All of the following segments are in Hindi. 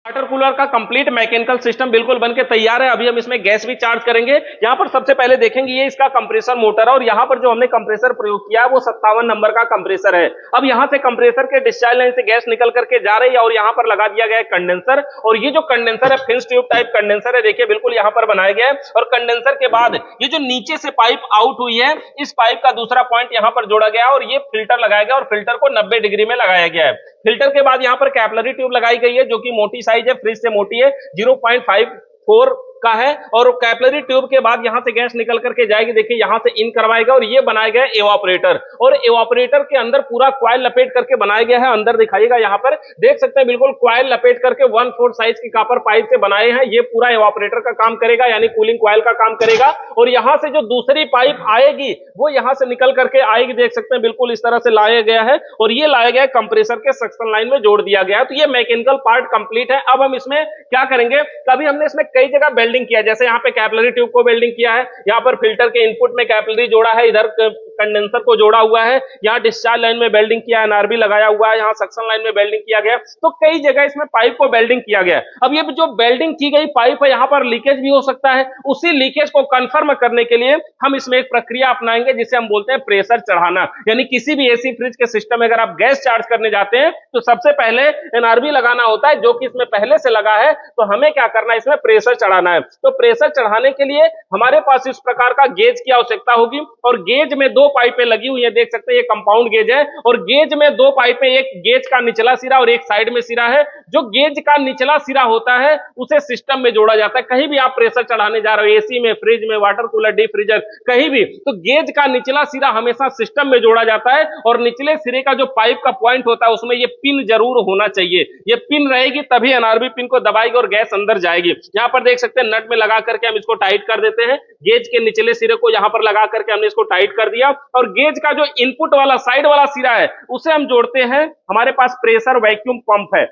वाटर कूलर का कंप्लीट मैकेनिकल सिस्टम बिल्कुल बन के तैयार है। अभी हम इसमें गैस भी चार्ज करेंगे। यहाँ पर सबसे पहले देखेंगे ये इसका कंप्रेसर मोटर है और यहाँ पर जो हमने कंप्रेसर प्रयोग किया है वो 57 नंबर का कंप्रेसर है। अब यहाँ से कंप्रेसर के डिस्चार्ज लाइन से गैस निकल करके जा रही है और यहाँ पर लगा दिया गया है कंडेंसर। और ये जो कंडेंसर है फिन्स ट्यूब टाइप कंडेंसर है, देखिए बिल्कुल यहाँ पर बनाया गया है। और कंडेंसर के बाद ये जो नीचे से पाइप आउट हुई है, इस पाइप का दूसरा पॉइंट यहाँ पर जोड़ा गया और ये फिल्टर लगाया गया और फिल्टर को 90 डिग्री में लगाया गया है। फिल्टर के बाद यहाँ पर कैपिलरी ट्यूब लगाई गई है जो कि मोटी साइज है, फ्रिज से मोटी है, 0.54 का है। और कैपिलरी ट्यूब के बाद यहां से गैस निकल करके जाएगी, देखिए यहां से इन करवाएगा और ये बनाया गया है एवापोरेटर। और एवापोरेटर के अंदर पूरा क्वाइल लपेट करके बनाया गया है। अंदर दिखाइएगा, यहां पर देख सकते हैं बिल्कुल क्वाइल लपेट करके 1/4 साइज की कॉपर पाइप से बनाए हैं। ये पूरा एवापोरेटर का काम करेगा, यानी कूलिंग क्वाइल का काम करेगा। और यहां से जो दूसरी पाइप आएगी वो यहां से निकल करके आएगी, देख सकते हैं बिल्कुल इस तरह से लाया गया है और ये लाया गया है कंप्रेसर के सक्शन लाइन में जोड़ दिया गया है। तो ये मैकेनिकल पार्ट कंप्लीट है। अब हम इसमें क्या करेंगे, कभी हमने इसमें कई जगह वेल्डिंग किया, जैसे यहाँ पे कैपिलरी ट्यूब को वेल्डिंग किया है, यहाँ पर फिल्टर के इनपुट में कैपिलरी जोड़ा है, इधर कंडेंसर को जोड़ा हुआ है, यहाँ डिस्चार्ज लाइन में वेल्डिंग किया है, एनआरबी लगाया हुआ है, यहाँ सक्शन लाइन में वेल्डिंग किया गया। तो कई जगह इसमें पाइप को वेल्डिंग किया गया। अब ये जो वेल्डिंग की गई पाइप है, यहाँ पर लीकेज भी हो सकता है। उसी लीकेज को कंफर्म करने के लिए हम इसमें एक प्रक्रिया अपनाएंगे जिसे हम बोलते हैं प्रेशर चढ़ाना। यानी किसी भी एसी फ्रिज के सिस्टम में अगर आप गैस चार्ज करने जाते हैं तो सबसे पहले एनआरबी लगाना होता है, जो कि इसमें पहले से लगा है। तो हमें क्या करना है, इसमें प्रेशर चढ़ाना है। तो प्रेशर चढ़ाने के लिए हमारे पास इस प्रकार का गेज की आवश्यकता होगी और गेज में 2 पाइपें लगी हुई है, देख सकते हैं ये कंपाउंड गेज है। और गेज में 2 पाइपें, एक गेज का निचला सिरा और एक साइड में सिरा है। जो गेज का निचला सिरा होता है उसे सिस्टम में जोड़ा जाता है। कहीं भी आप प्रेशर चढ़ाने जा रहे हो, एसी में, फ्रिज में, वाटर कूलर, डीप फ्रीजर, कहीं भी, तो गेज का निचला सिरा हमेशा सिस्टम में जोड़ा जाता है। और निचले सिरे का जो पाइप का पॉइंट होता है उसमें ये पिन जरूर होना चाहिए। ये पिन रहेगी तभी एनआरबी पिन को दबाएगी और गैस अंदर जाएगी। यहाँ पर देख सकते हैं नट में लगा करके हम इसको टाइट कर देते हैं। गेज के निचले सिरे को यहाँ पर लगा करके हमने इसको टाइट कर दिया और गेज का जो इनपुट वाला साइड वाला सिरा है उसे हम जोड़ते हैं। हमारे पास प्रेशर वैक्यूम पंप है,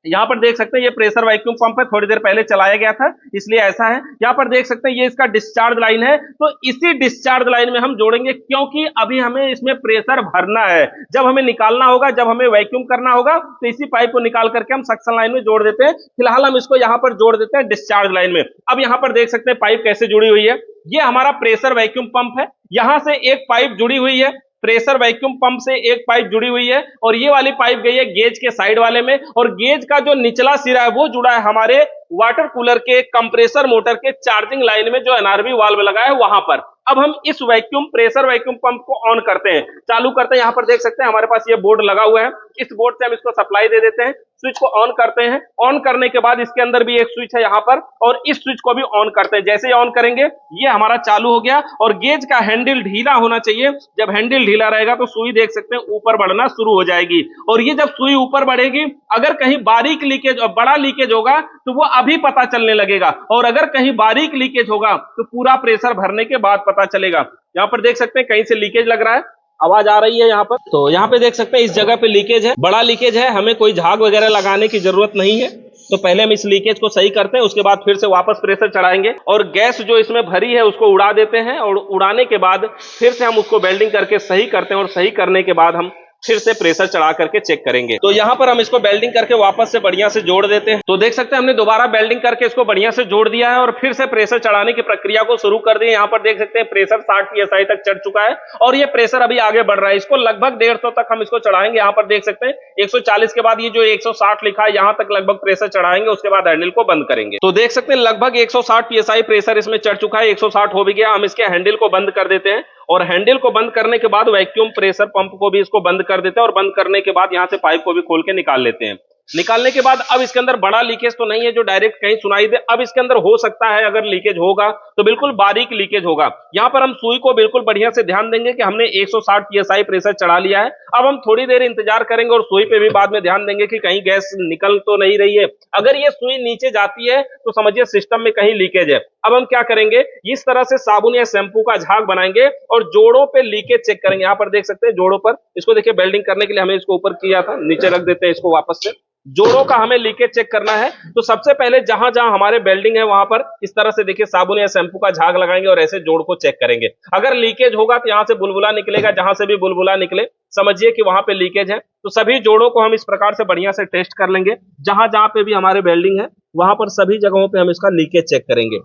यहाँ पर देख सकते हैं ये प्रेशर वैक्यूम पंप है, थोड़ी देर पहले चलाया गया था इसलिए ऐसा है। यहाँ पर देख सकते हैं ये इसका डिस्चार्ज लाइन है, तो इसी डिस्चार्ज लाइन में हम जोड़ेंगे क्योंकि अभी हमें इसमें प्रेशर भरना है। जब हमें निकालना होगा, जब हमें वैक्यूम करना होगा, तो इसी पाइप को निकाल करके हम सक्शन लाइन में जोड़ देते हैं। फिलहाल हम इसको यहाँ पर जोड़ देते हैं डिस्चार्ज लाइन में। अब यहाँ पर देख सकते हैं पाइप कैसे जुड़ी हुई है। ये हमारा प्रेशर वैक्यूम पंप है, यहां से एक पाइप जुड़ी हुई है, प्रेशर वैक्यूम पंप से एक पाइप जुड़ी हुई है और ये वाली पाइप गई है गेज के साइड वाले में। और गेज का जो निचला सिरा है वो जुड़ा है हमारे वाटर कूलर के कंप्रेसर मोटर के चार्जिंग लाइन में, जो एनआरबी वाल्व लगा है वहां पर। अब हम इस प्रेशर वैक्यूम पंप को ऑन करते हैं, चालू करते हैं। यहाँ पर देख सकते हैं हमारे पास ये बोर्ड लगा हुआ है, इस बोर्ड से हम इसको सप्लाई दे देते हैं। स्विच को ऑन करते हैं, ऑन करने के बाद इसके अंदर भी एक स्विच है यहाँ पर और इस स्विच को भी ऑन करते हैं। जैसे ही ऑन करेंगे ये हमारा चालू हो गया और गेज का हैंडल ढीला होना चाहिए। जब हैंडल ढीला रहेगा तो सुई देख सकते हैं ऊपर बढ़ना शुरू हो जाएगी। और ये जब सुई ऊपर बढ़ेगी, अगर कहीं बारीक लीकेज और बड़ा लीकेज होगा तो वो अभी पता चलने लगेगा, और अगर कहीं बारीक लीकेज होगा तो पूरा प्रेशर भरने के बाद पता चलेगा। यहाँ पर देख सकते हैं कहीं से लीकेज लग रहा है, आवाज आ रही है यहाँ पर। तो यहाँ पे देख सकते हैं इस जगह पे लीकेज है, बड़ा लीकेज है, हमें कोई झाग वगैरह लगाने की जरूरत नहीं है। तो पहले हम इस लीकेज को सही करते हैं, उसके बाद फिर से वापस प्रेशर चढ़ाएंगे और गैस जो इसमें भरी है उसको उड़ा देते हैं। और उड़ाने के बाद फिर से हम उसको वेल्डिंग करके सही करते हैं और सही करने के बाद हम फिर से प्रेशर चढ़ा करके चेक करेंगे। तो यहाँ पर हम इसको वेल्डिंग करके वापस से बढ़िया से जोड़ देते हैं। तो देख सकते हैं हमने दोबारा वेल्डिंग करके इसको बढ़िया से जोड़ दिया है और फिर से प्रेशर चढ़ाने की प्रक्रिया को शुरू कर दिया। यहाँ पर देख सकते हैं प्रेशर 60 psi तक चढ़ चुका है और ये प्रेशर अभी आगे बढ़ रहा है। इसको लगभग 150 तक हम इसको चढ़ाएंगे। यहाँ पर देख सकते हैं 140 के बाद ये जो 160 लिखा है यहाँ तक लगभग प्रेशर चढ़ाएंगे, उसके बाद हैंडल को बंद करेंगे। तो देख सकते हैं लगभग 160 psi प्रेशर इसमें चढ़ चुका है, 160 हो भी गया। हम इसके हैंडल को बंद कर देते हैं और हैंडल को बंद करने के बाद वैक्यूम प्रेशर पंप को भी इसको बंद कर देते हैं और बंद करने के बाद यहां से पाइप को भी खोल के निकाल लेते हैं। निकालने के बाद अब इसके अंदर बड़ा लीकेज तो नहीं है जो डायरेक्ट कहीं सुनाई दे। अब इसके अंदर हो सकता है अगर लीकेज होगा तो बिल्कुल बारीक लीकेज होगा। यहाँ पर हम सुई को बिल्कुल बढ़िया से ध्यान देंगे कि हमने 160 psi प्रेशर चढ़ा लिया है। अब हम थोड़ी देर इंतजार करेंगे और सुई पे भी बाद में ध्यान देंगे कि कहीं गैस निकल तो नहीं रही है। अगर ये सुई नीचे जाती है तो समझिए सिस्टम में कहीं लीकेज है। अब हम क्या करेंगे, इस तरह से साबुन या शैम्पू का झाग बनाएंगे और जोड़ों पे लीकेज चेक करेंगे। यहाँ पर देख सकते हैं जोड़ों पर, इसको देखिए वेल्डिंग करने के लिए हमें इसको ऊपर किया था, नीचे रख देते हैं इसको वापस से। जोड़ों का हमें लीकेज चेक करना है। तो सबसे पहले जहां जहां हमारे वेल्डिंग है वहां पर इस तरह से देखिए साबुन या शैंपू का झाग लगाएंगे और ऐसे जोड़ को चेक करेंगे। अगर लीकेज होगा तो यहां से बुलबुला निकलेगा, जहां से भी बुलबुला निकले समझिए कि वहां पे लीकेज है। तो सभी जोड़ों को हम इस प्रकार से बढ़िया से टेस्ट कर लेंगे। जहां जहां पे भी हमारे वेल्डिंग है वहां पर सभी जगहों पे हम इसका लीकेज चेक करेंगे।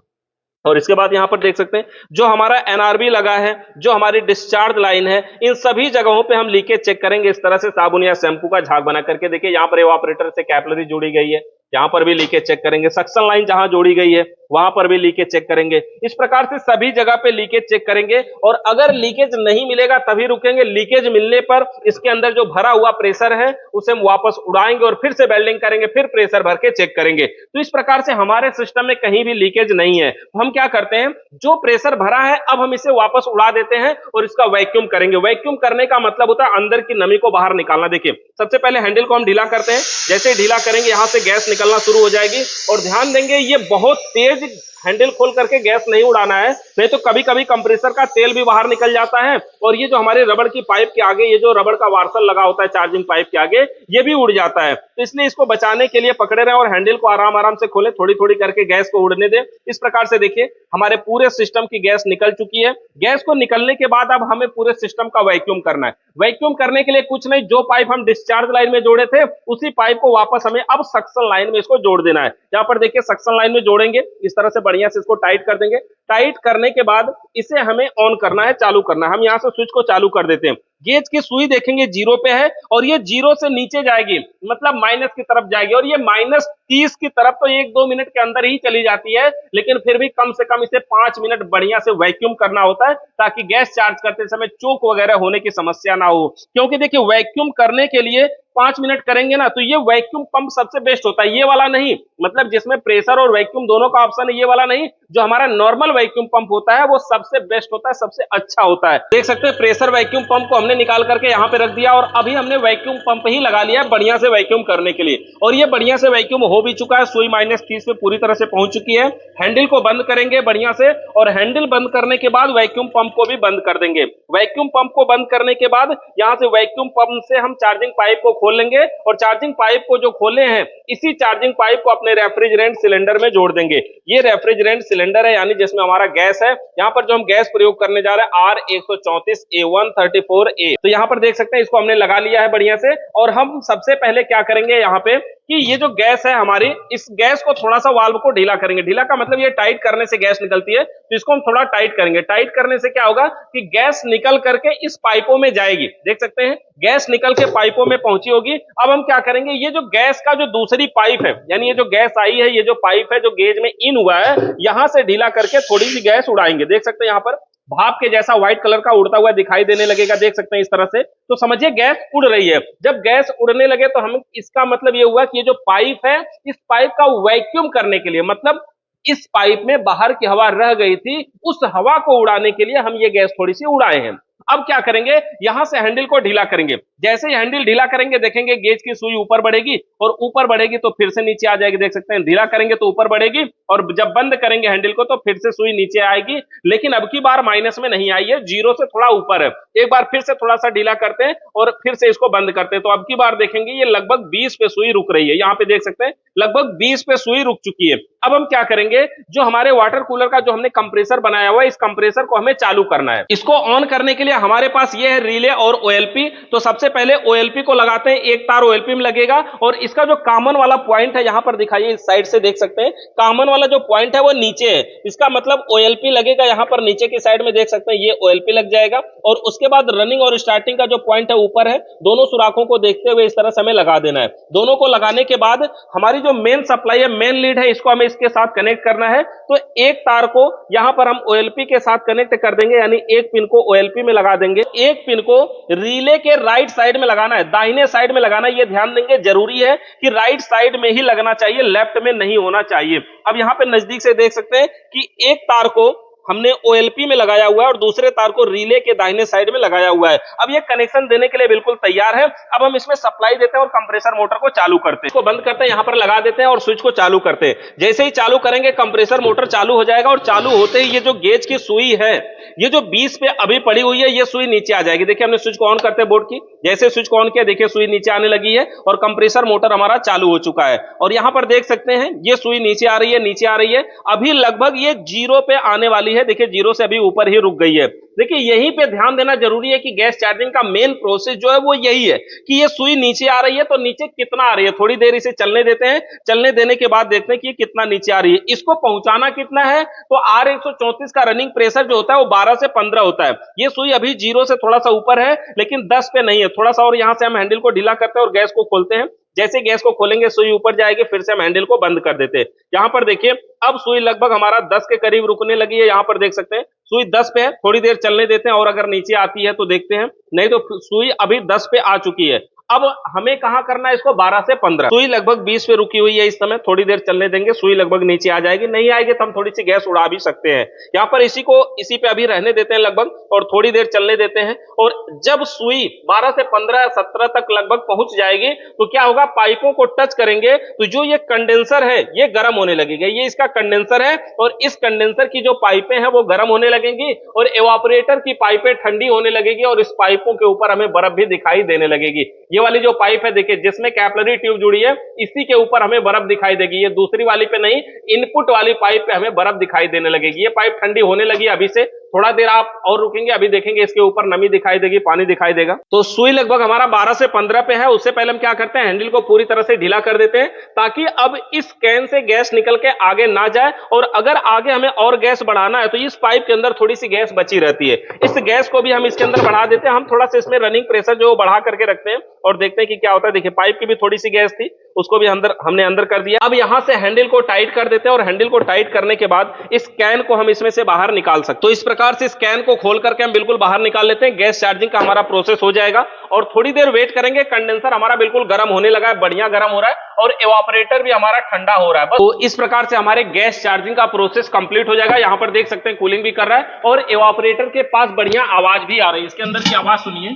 और इसके बाद यहां पर देख सकते हैं जो हमारा एनआरबी लगा है, जो हमारी डिस्चार्ज लाइन है, इन सभी जगहों पे हम लीकेज चेक करेंगे। इस तरह से साबुन या शैंपू का झाग बना करके देखिए यहां पर एवापोरेटर से कैपिलरी जोड़ी गई है, यहां पर भी लीकेज चेक करेंगे। सक्शन लाइन जहां जोड़ी गई है वहां पर भी लीकेज चेक करेंगे। इस प्रकार से सभी जगह पे लीकेज चेक करेंगे और अगर लीकेज नहीं मिलेगा तभी रुकेंगे। लीकेज मिलने पर इसके अंदर जो भरा हुआ प्रेशर है उसे हम वापस उड़ाएंगे और फिर से वेल्डिंग करेंगे, फिर प्रेशर भर के चेक करेंगे। तो इस प्रकार से हमारे सिस्टम में कहीं भी लीकेज नहीं है। तो हम क्या करते हैं, जो प्रेशर भरा है अब हम इसे वापस उड़ा देते हैं और इसका वैक्यूम करेंगे। वैक्यूम करने का मतलब होता है अंदर की नमी को बाहर निकालना। देखिए सबसे पहले हैंडल को हम ढीला करते हैं, जैसे ढीला करेंगे यहां से गैस निकलना शुरू हो जाएगी। और ध्यान देंगे ये बहुत तेज हैंडल खोल करके गैस नहीं उड़ाना है, नहीं तो कभी कभी कंप्रेसर का तेल भी बाहर निकल जाता है और ये जो हमारे रबड़ की पाइप के आगे, ये जो रबड़ का वार्सल लगा होता है चार्जिंग पाइप के आगे, ये भी उड़ जाता है। तो इसलिए इसको बचाने के लिए पकड़े रहें और हैंडल को आराम आराम से खोलें, थोड़ी थोड़ी करके गैस को उड़ने दें। इस प्रकार से देखिए हमारे पूरे सिस्टम की गैस निकल चुकी है। गैस को निकलने के बाद अब हमें पूरे सिस्टम का वैक्यूम करना है। वैक्यूम करने के लिए कुछ नहीं, जो पाइप हम डिस्चार्ज लाइन में जोड़े थे उसी पाइप को वापस हमें अब सक्शन लाइन में इसको जोड़ देना है। यहाँ पर देखिए सक्शन लाइन में जोड़ेंगे, इस तरह से बढ़िया से इसको टाइट कर देंगे। टाइट करने के बाद इसे हमें ऑन करना है, चालू करना है। हम यहां से स्विच को चालू कर देते हैं। गेज की सुई देखेंगे 0 पे है और ये 0 से नीचे जाएगी, मतलब माइनस की तरफ जाएगी और ये -30 की तरफ तो 1-2 मिनट के अंदर ही चली जाती है। लेकिन फिर भी कम से कम इसे 5 मिनट बढ़िया से वैक्यूम करना होता है ताकि गैस चार्ज करते समय चोक वगैरह होने की समस्या ना हो। क्योंकि देखिए वैक्यूम करने के लिए 5 मिनट करेंगे ना तो ये वैक्यूम पंप सबसे बेस्ट होता है, ये वाला नहीं, मतलब जिसमें प्रेशर और वैक्यूम दोनों का ऑप्शन है, ये वाला नहीं। जो हमारा नॉर्मल वैक्यूम पंप होता है वो सबसे बेस्ट होता है, सबसे अच्छा होता है। देख सकते हैं प्रेशर वैक्यूम पंप को हमने निकाल करके यहाँ पे रख दिया और अभी हमने वैक्यूम पंप ही लगा लिया है बढ़िया से वैक्यूम करने के लिए। और ये बढ़िया से वैक्यूम हो भी चुका है, सुई -30 पे पूरी तरह से पहुंच चुकी है। हैंडल को बंद करेंगे बढ़िया से और हैंडल बंद करने के बाद वैक्यूम पंप को भी बंद कर देंगे। वैक्यूम पंप को बंद करने के बाद यहाँ से वैक्यूम पंप से हम चार्जिंग पाइप को खोल लेंगे और चार्जिंग पाइप को जो खोले हैं इसी चार्जिंग पाइप को अपने रेफ्रिजरेंट सिलेंडर में जोड़ देंगे। ये रेफ्रिजरेंट सिलेंडर है यानी जिसमें हमारा गैस है। यहाँ पर जो हम गैस प्रयोग करने जा रहे हैं R134A। तो यहाँ पर देख सकते हैं इसको हमने लगा लिया है बढ़िया से। और हम सबसे पहले क्या करेंगे यहाँ पे कि ये जो गैस है हमारी, इस गैस को थोड़ा सा वाल्व को ढीला करेंगे। ढीला का मतलब ये टाइट करने से गैस निकलती है, तो इसको हम थोड़ा टाइट करेंगे। टाइट करने से क्या होगा कि गैस निकल करके इस पाइपों में जाएगी। देख सकते हैं गैस निकल के पाइपों में पहुंची होगी। अब हम क्या करेंगे, ये जो गैस का जो दूसरी पाइप है यानी ये जो गैस आई है, ये जो पाइप है जो गेज में इन हुआ है, यहां से ढीला करके थोड़ी सी गैस उड़ाएंगे। देख सकते हैं यहाँ पर भाप के जैसा व्हाइट कलर का उड़ता हुआ दिखाई देने लगेगा, देख सकते हैं इस तरह से। तो समझिए गैस उड़ रही है। जब गैस उड़ने लगे तो हम, इसका मतलब ये हुआ कि ये जो पाइप है इस पाइप का वैक्यूम करने के लिए, मतलब इस पाइप में बाहर की हवा रह गई थी, उस हवा को उड़ाने के लिए हम ये गैस थोड़ी सी उड़ाए हैं। अब क्या करेंगे, यहां से हैंडल को ढीला करेंगे। जैसे ही हैंडल ढीला करेंगे देखेंगे गेज की सुई ऊपर बढ़ेगी और ऊपर बढ़ेगी तो फिर से नीचे आ जाएगी। देख सकते हैं ढीला करेंगे तो ऊपर बढ़ेगी और जब बंद करेंगे हैंडल को तो फिर से सुई नीचे आएगी। लेकिन अब की बार माइनस में नहीं आई है, 0 से थोड़ा ऊपर है। एक बार फिर से थोड़ा सा ढीला करते हैं और फिर से इसको बंद करते हैं तो अब की बार देखेंगे ये लगभग 20 पे सुई रुक रही है। यहाँ पे देख सकते हैं लगभग 20 पे सुई रुक चुकी है। अब हम क्या करेंगे, जो हमारे वाटर कूलर का जो हमने कंप्रेसर बनाया हुआ है, इस कंप्रेसर को हमें चालू करना है। इसको ऑन करने के लिए हमारे पास ये है रिले और ओएलपी। तो सबसे पहले ओएलपी को लगाते हैं, एक तार ओएलपी में लगेगा और इसका जो कॉमन वाला पॉइंट है यहां पर दिखाइए, इस साइड से देख सकते हैं कॉमन वाला जो पॉइंट है वो नीचे है। इसका मतलब ओएलपी लगेगा यहां पर नीचे की साइड में, देख सकते हैं ये ओएलपी लग जाएगा। और उसके बाद रनिंग और स्टार्टिंग का जो पॉइंट है ऊपर है, दोनों सुराखों को देखते हुए इस तरह से हमें लगा देना है। दोनों को लगाने के बाद हमारी जो मेन सप्लाई है, मेन लीड है, इसको हमें इसके साथ कनेक्ट करना है। तो एक तार को यहां पर हम ओएलपी के साथ कनेक्ट कर देंगे, यानी एक पिन को ओएलपी में लगा देंगे, एक पिन को रिले के राइट साइड में लगाना है, दाहिने साइड में लगाना है। ये ध्यान देंगे, जरूरी है कि राइट साइड में ही लगना चाहिए, लेफ्ट में नहीं होना चाहिए। अब यहां पे नजदीक से देख सकते हैं कि एक तार को हमने ओएलपी में लगाया हुआ है और दूसरे तार को रिले के दाहिने साइड में लगाया हुआ है। अब ये कनेक्शन देने के लिए बिल्कुल तैयार है। अब हम इसमें सप्लाई देते हैं और कंप्रेसर मोटर को चालू करते हैं। इसको बंद करते हैं, यहां पर लगा देते हैं और स्विच को चालू करते हैं। जैसे ही चालू करेंगे कंप्रेसर मोटर चालू हो जाएगा और चालू होते ही ये जो गेज की सुई है, ये जो 20 पे अभी पड़ी हुई है, ये सुई नीचे आ जाएगी। देखिए हमने स्विच को ऑन करते हैं बोर्ड की, जैसे स्विच को ऑन किया, देखिए सुई नीचे आने लगी है और कंप्रेसर मोटर हमारा चालू हो चुका है। और यहां पर देख सकते हैं ये सुई नीचे आ रही है, नीचे आ रही है, अभी लगभग ये 0 पे आने वाली है। देखिए 0 से अभी ऊपर ही रुक गई है। देखिए यहीं पे ध्यान देना जरूरी है कि गैस चार्जिंग का मेन प्रोसेस जो है वो यही है कि ये सुई नीचे आ रही है तो नीचे कितना आ रही है। थोड़ी देर इसे चलने देते हैं, चलने देने के बाद देखते हैं कि ये कितना नीचे आ रही है। इसको पहुंचाना कितना है, तो R134 का रनिंग प्रेशर जो होता है वो 12 से 15 होता है। ये सुई अभी 0 से थोड़ा सा ऊपर है लेकिन 10 पे नहीं है। थोड़ा सा और यहां से हम हैंडल को ढीला करते हैं और गैस को खोलते हैं। जैसे गैस को खोलेंगे सुई ऊपर जाएगी, फिर से हम हैंडल को बंद कर देते हैं। यहां पर देखिए अब सुई लगभग हमारा 10 के करीब रुकने लगी है। यहां पर देख सकते हैं सुई 10 पे है, थोड़ी देर चलने देते हैं और अगर नीचे आती है तो देखते हैं, नहीं तो सुई अभी 10 पे आ चुकी है। अब हमें कहां करना है इसको, 12 से 15। सुई लगभग 20 पे रुकी हुई है इस समय, थोड़ी देर चलने देंगे, सुई लगभग नीचे आ जाएगी। नहीं आएगी तो हम थोड़ी सी गैस उड़ा भी सकते हैं। यहां पर इसी पे अभी रहने देते हैं लगभग और थोड़ी देर चलने देते हैं। और जब सुई 12 से 15 17 तक लगभग पहुंच जाएगी तो क्या होगा, पाइपों को टच करेंगे तो जो ये कंडेंसर है ये गर्म होने लगेगा। ये इसका कंडेंसर है और इस कंडेंसर की जो पाइपें हैं वो गर्म होने लगेंगी और एवापोरेटर की पाइपें ठंडी होने लगेगी और इस पाइपों के ऊपर हमें बर्फ भी दिखाई देने लगेगी। ये वाली जो पाइप है देखिए जिसमें कैपिलरी ट्यूब जुड़ी है, इसी के ऊपर हमें बर्फ दिखाई देगी। ये दूसरी वाली पे नहीं, इनपुट वाली पाइप पे हमें बर्फ दिखाई देने लगेगी। ये पाइप ठंडी होने लगी अभी से, थोड़ा देर आप और रुकेंगे, अभी देखेंगे इसके ऊपर नमी दिखाई देगी, पानी दिखाई देगा। तो सुई लगभग हमारा 12 से 15 पे है। उससे पहले हम क्या करते हैं, हैंडल को पूरी तरह से ढीला कर देते हैं ताकि अब इस कैन से गैस निकल के आगे ना जाए। और अगर आगे हमें और गैस बढ़ाना है तो इस पाइप के अंदर थोड़ी सी गैस बची रहती है, इस गैस को भी हम इसके अंदर बढ़ा देते हैं। हम थोड़ा सा इसमें रनिंग प्रेशर जो बढ़ा करके रखते हैं और देखते हैं कि क्या होता है। देखिए पाइप की भी थोड़ी सी गैस थी, उसको भी हमने अंदर कर दिया। अब यहां से हैंडल को टाइट कर देते हैं और हैंडल को टाइट करने के बाद इस कैन को हम इसमें से बाहर निकाल सकते हैं। तो इस प्रकार से इस कैन को खोल करके हम बिल्कुल बाहर निकाल लेते हैं। गैस चार्जिंग का हमारा प्रोसेस हो जाएगा और थोड़ी देर वेट करेंगे। कंडेंसर हमारा बिल्कुल गर्म होने लगा है, बढ़िया गर्म हो रहा है और एवापोरेटर भी हमारा ठंडा हो रहा है। तो इस प्रकार से हमारे गैस चार्जिंग का प्रोसेस कंप्लीट हो जाएगा। यहां पर देख सकते हैं कूलिंग भी कर रहा है और एवापोरेटर के पास बढ़िया आवाज भी आ रही है। इसके अंदर की आवाज सुनिए,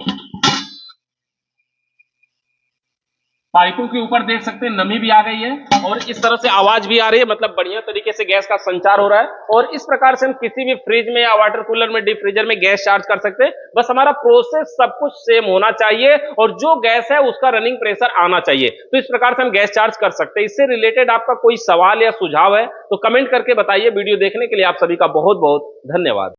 पाइपों के ऊपर देख सकते हैं नमी भी आ गई है और इस तरह से आवाज भी आ रही है, मतलब बढ़िया तरीके से गैस का संचार हो रहा है। और इस प्रकार से हम किसी भी फ्रिज में या वाटर कूलर में, डीप फ्रीजर में गैस चार्ज कर सकते हैं। बस हमारा प्रोसेस सब कुछ सेम होना चाहिए और जो गैस है उसका रनिंग प्रेशर आना चाहिए। तो इस प्रकार से हम गैस चार्ज कर सकते हैं। इससे रिलेटेड आपका कोई सवाल या सुझाव है तो कमेंट करके बताइए। वीडियो देखने के लिए आप सभी का बहुत बहुत धन्यवाद।